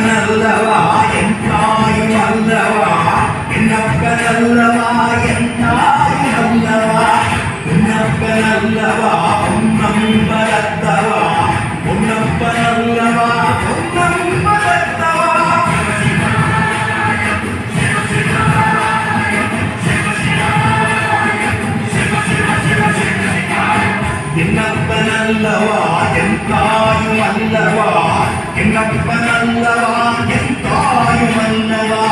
என்னப்பனல்லவா என் தாயும் அல்லவா என்னப்பனல்லவா என் தாயும் அல்லவா என்னப்பனல்லவா பொன்னம்பலத்தவா பொன்னப்பனல்லவா பொன்னம்பலத்தவா என்னப்பனல்லவா என் தாயும் அல்லவா என்னப்பனல்லவா என் தாயும் அல்லவா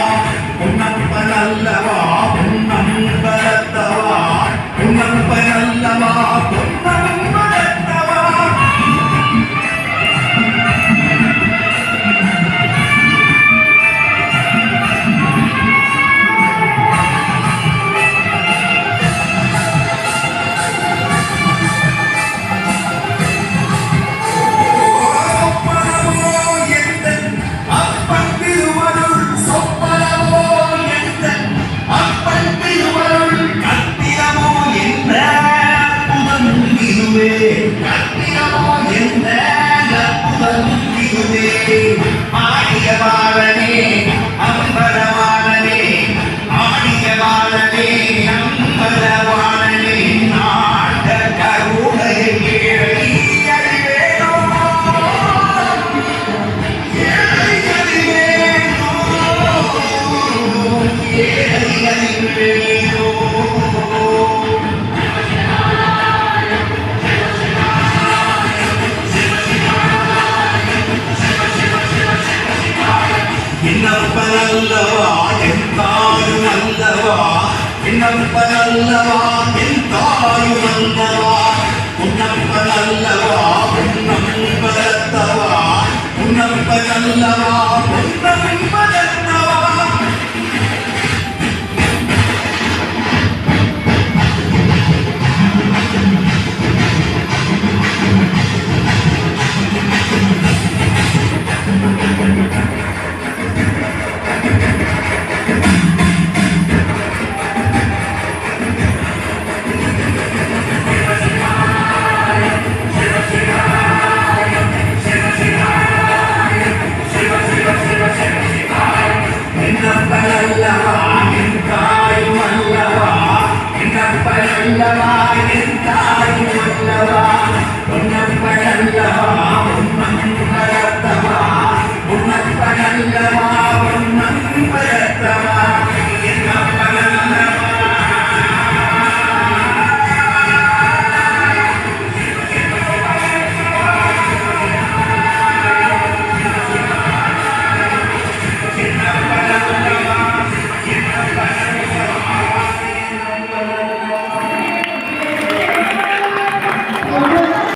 பொன்னப்பனல்லவா பொன்னம்பலத்தவா பொன்னப்பனல்லவா பொன்னம்பலத்தவா ஆடியவாளனே அம்பரவாளனே ஆடியவாளனே அம்பரவாளனே நாட கருணை அறிவேனோ என்னப்பனல்லவா என் தாயும் அல்லவா என்னப்பனல்லவா என் தாயும் அல்லவா பொன்னப்பனல்லவா பொன்னம்பலத்தவா பொன்னப்பனல்லவா பொன்னம்பலத்தவா என்னப்பனல்லவா என் தாயும் அல்லவா என்னப்பனல்லவா என் தாயும் அல்லவா பொன்னப்பனல்லவா